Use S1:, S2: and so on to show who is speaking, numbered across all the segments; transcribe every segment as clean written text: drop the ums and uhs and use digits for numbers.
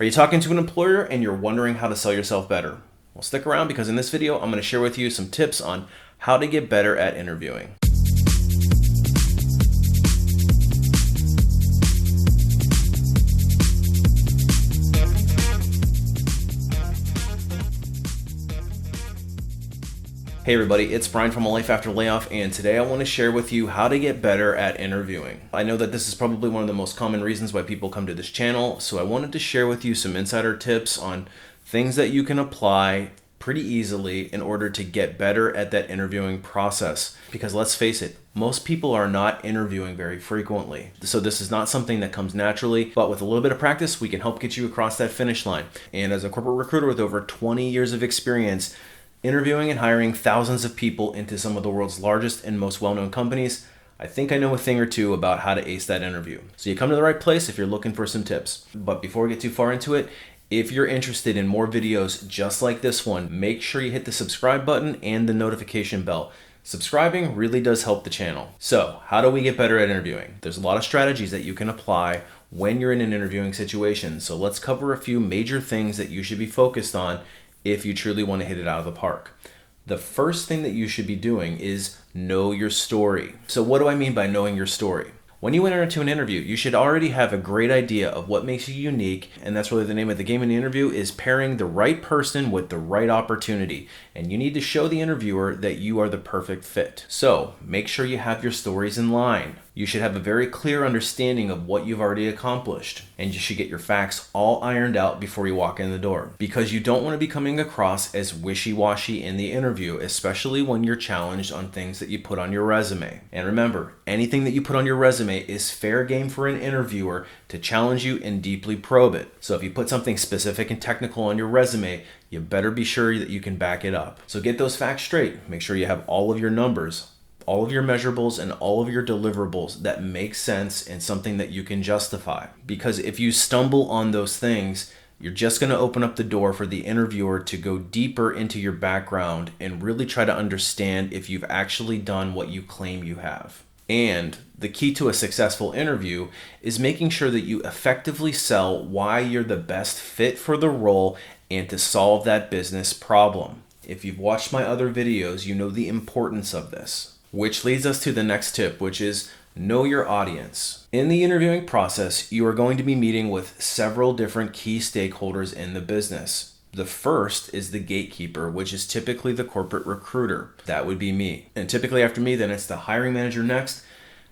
S1: Are you talking to an employer and you're wondering how to sell yourself better? Well, stick around because in this video, I'm going to share with you some tips on how to get better at interviewing. Hey everybody, it's Brian from A Life After Layoff, and today I want to share with you how to get better at interviewing. I know that this is probably one of the most common reasons why people come to this channel, so I wanted to share with you some insider tips on things that you can apply pretty easily in order to get better at that interviewing process. Because let's face it, most people are not interviewing very frequently. So this is not something that comes naturally, but with a little bit of practice, we can help get you across that finish line. And as a corporate recruiter with over 20 years of experience, interviewing and hiring thousands of people into some of the world's largest and most well-known companies, I think I know a thing or two about how to ace that interview. So you come to the right place if you're looking for some tips. But before we get too far into it, if you're interested in more videos just like this one, make sure you hit the subscribe button and the notification bell. Subscribing really does help the channel. So how do we get better at interviewing? There's a lot of strategies that you can apply when you're in an interviewing situation. So let's cover a few major things that you should be focused on if you truly want to hit it out of the park. The first thing that you should be doing is know your story. So what do I mean by knowing your story? When you enter into an interview, you should already have a great idea of what makes you unique, and that's really the name of the game in the interview, is pairing the right person with the right opportunity. And you need to show the interviewer that you are the perfect fit. So make sure you have your stories in line. You should have a very clear understanding of what you've already accomplished, and you should get your facts all ironed out before you walk in the door, because you don't want to be coming across as wishy-washy in the interview, especially when you're challenged on things that you put on your resume. And remember, anything that you put on your resume is fair game for an interviewer to challenge you and deeply probe it. So if you put something specific and technical on your resume, you better be sure that you can back it up. So get those facts straight. Make sure you have all of your numbers, all of your measurables, and all of your deliverables that make sense and something that you can justify. Because if you stumble on those things, you're just going to open up the door for the interviewer to go deeper into your background and really try to understand if you've actually done what you claim you have. And the key to a successful interview is making sure that you effectively sell why you're the best fit for the role and to solve that business problem. If you've watched my other videos, you know the importance of this. Which leads us to the next tip, which is know your audience. In the interviewing process, you are going to be meeting with several different key stakeholders in the business. The first is the gatekeeper, which is typically the corporate recruiter. That would be me. And typically after me, then it's the hiring manager next.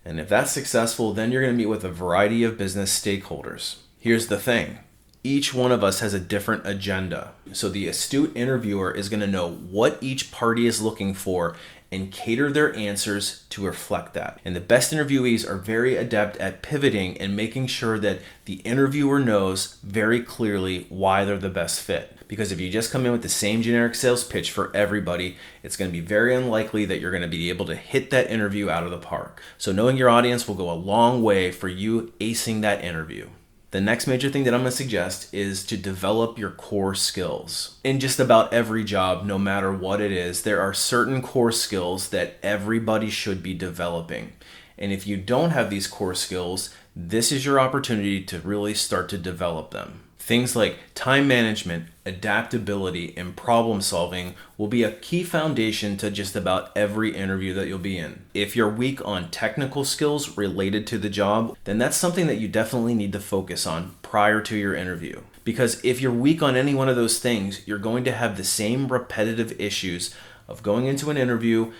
S1: And if that's successful, then you're going to meet with a variety of business stakeholders. Here's the thing. Each one of us has a different agenda. So the astute interviewer is going to know what each party is looking for and cater their answers to reflect that. And the best interviewees are very adept at pivoting and making sure that the interviewer knows very clearly why they're the best fit. Because if you just come in with the same generic sales pitch for everybody, it's going to be very unlikely that you're going to be able to hit that interview out of the park. So knowing your audience will go a long way for you acing that interview. The next major thing that I'm going to suggest is to develop your core skills. In just about every job, no matter what it is, there are certain core skills that everybody should be developing. And if you don't have these core skills, this is your opportunity to really start to develop them. Things like time management, adaptability, and problem solving will be a key foundation to just about every interview that you'll be in. If you're weak on technical skills related to the job, then that's something that you definitely need to focus on prior to your interview. Because if you're weak on any one of those things, you're going to have the same repetitive issues of going into an interview,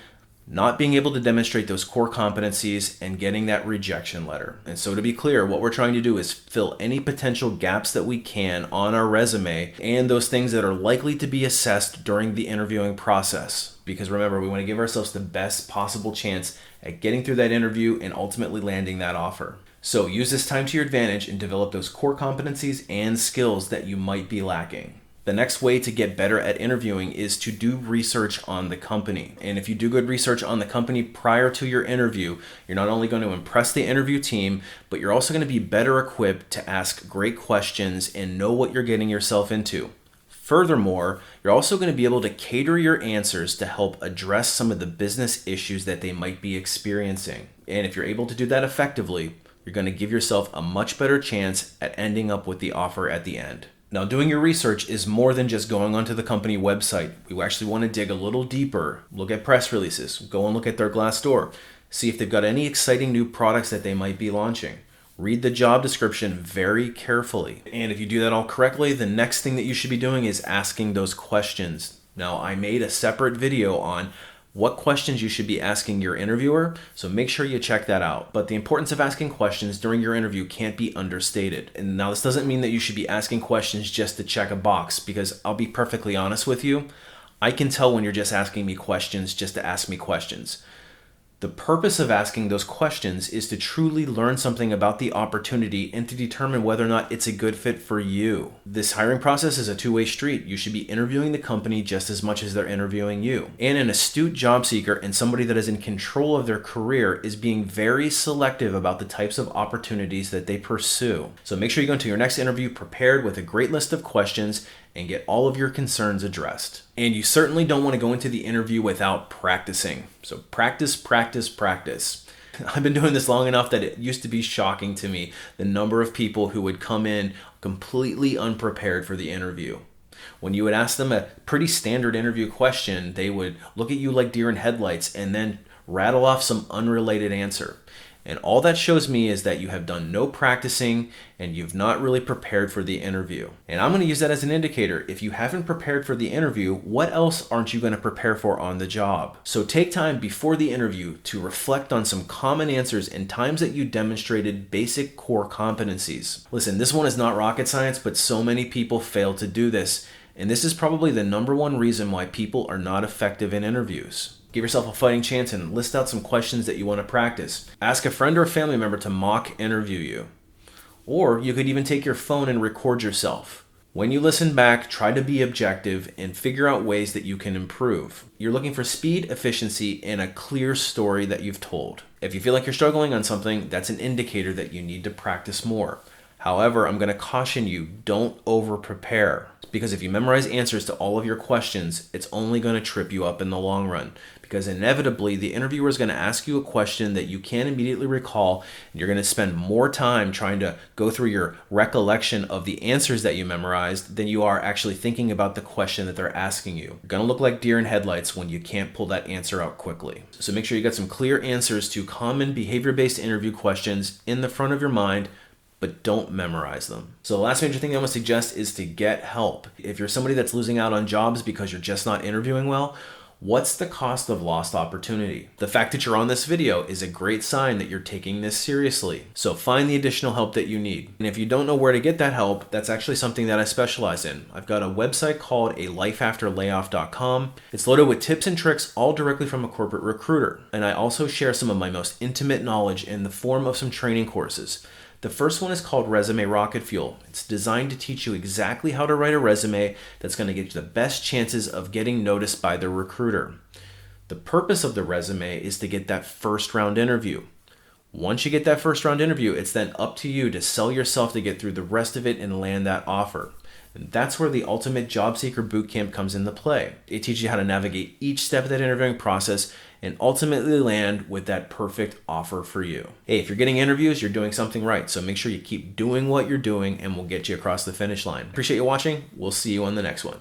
S1: not being able to demonstrate those core competencies, and getting that rejection letter. And so to be clear, what we're trying to do is fill any potential gaps that we can on our resume and those things that are likely to be assessed during the interviewing process. Because remember, we want to give ourselves the best possible chance at getting through that interview and ultimately landing that offer. So use this time to your advantage and develop those core competencies and skills that you might be lacking. The next way to get better at interviewing is to do research on the company. And if you do good research on the company prior to your interview, you're not only going to impress the interview team, but you're also going to be better equipped to ask great questions and know what you're getting yourself into. Furthermore, you're also going to be able to cater your answers to help address some of the business issues that they might be experiencing. And if you're able to do that effectively, you're going to give yourself a much better chance at ending up with the offer at the end. Now, doing your research is more than just going onto the company website. We actually want to dig a little deeper, look at press releases, go and look at their Glassdoor, see if they've got any exciting new products that they might be launching. Read the job description very carefully. And if you do that all correctly, the next thing that you should be doing is asking those questions. Now, I made a separate video on what questions you should be asking your interviewer, so make sure you check that out. But the importance of asking questions during your interview can't be understated. And now this doesn't mean that you should be asking questions just to check a box, because I'll be perfectly honest with you, I can tell when you're just asking me questions just to ask me questions. The purpose of asking those questions is to truly learn something about the opportunity and to determine whether or not it's a good fit for you. This hiring process is a two-way street. You should be interviewing the company just as much as they're interviewing you. And an astute job seeker and somebody that is in control of their career is being very selective about the types of opportunities that they pursue. So make sure you go into your next interview prepared with a great list of questions and get all of your concerns addressed. And you certainly don't want to go into the interview without practicing. So practice, practice, practice. I've been doing this long enough that it used to be shocking to me the number of people who would come in completely unprepared for the interview. When you would ask them a pretty standard interview question, they would look at you like deer in headlights and then rattle off some unrelated answer. And all that shows me is that you have done no practicing and you've not really prepared for the interview. And I'm going to use that as an indicator. If you haven't prepared for the interview, what else aren't you going to prepare for on the job? So take time before the interview to reflect on some common answers and times that you demonstrated basic core competencies. Listen, this one is not rocket science, but so many people fail to do this. And this is probably the number one reason why people are not effective in interviews. Give yourself a fighting chance and list out some questions that you want to practice. Ask a friend or a family member to mock interview you. Or you could even take your phone and record yourself. When you listen back, try to be objective and figure out ways that you can improve. You're looking for speed, efficiency, and a clear story that you've told. If you feel like you're struggling on something, that's an indicator that you need to practice more. However, I'm going to caution you, don't over-prepare. Because if you memorize answers to all of your questions, it's only going to trip you up in the long run. Because inevitably, the interviewer is going to ask you a question that you can't immediately recall, and you're going to spend more time trying to go through your recollection of the answers that you memorized than you are actually thinking about the question that they're asking you. You're going to look like deer in headlights when you can't pull that answer out quickly. So make sure you got some clear answers to common behavior-based interview questions in the front of your mind, but don't memorize them. So the last major thing I'm going to suggest is to get help. If you're somebody that's losing out on jobs because you're just not interviewing well, what's the cost of lost opportunity? The fact that you're on this video is a great sign that you're taking this seriously. So find the additional help that you need. And if you don't know where to get that help, that's actually something that I specialize in. I've got a website called alifeafterlayoff.com. It's loaded with tips and tricks all directly from a corporate recruiter. And I also share some of my most intimate knowledge in the form of some training courses. The first one is called Resume Rocketfuel. It's designed to teach you exactly how to write a resume that's going to get you the best chances of getting noticed by the recruiter. The purpose of the resume is to get that first round interview. Once you get that first round interview, it's then up to you to sell yourself to get through the rest of it and land that offer. And that's where the Ultimate Job Seeker Bootcamp comes into play. It teaches you how to navigate each step of that interviewing process and ultimately land with that perfect offer for you. Hey, if you're getting interviews, you're doing something right. So make sure you keep doing what you're doing and we'll get you across the finish line. Appreciate you watching. We'll see you on the next one.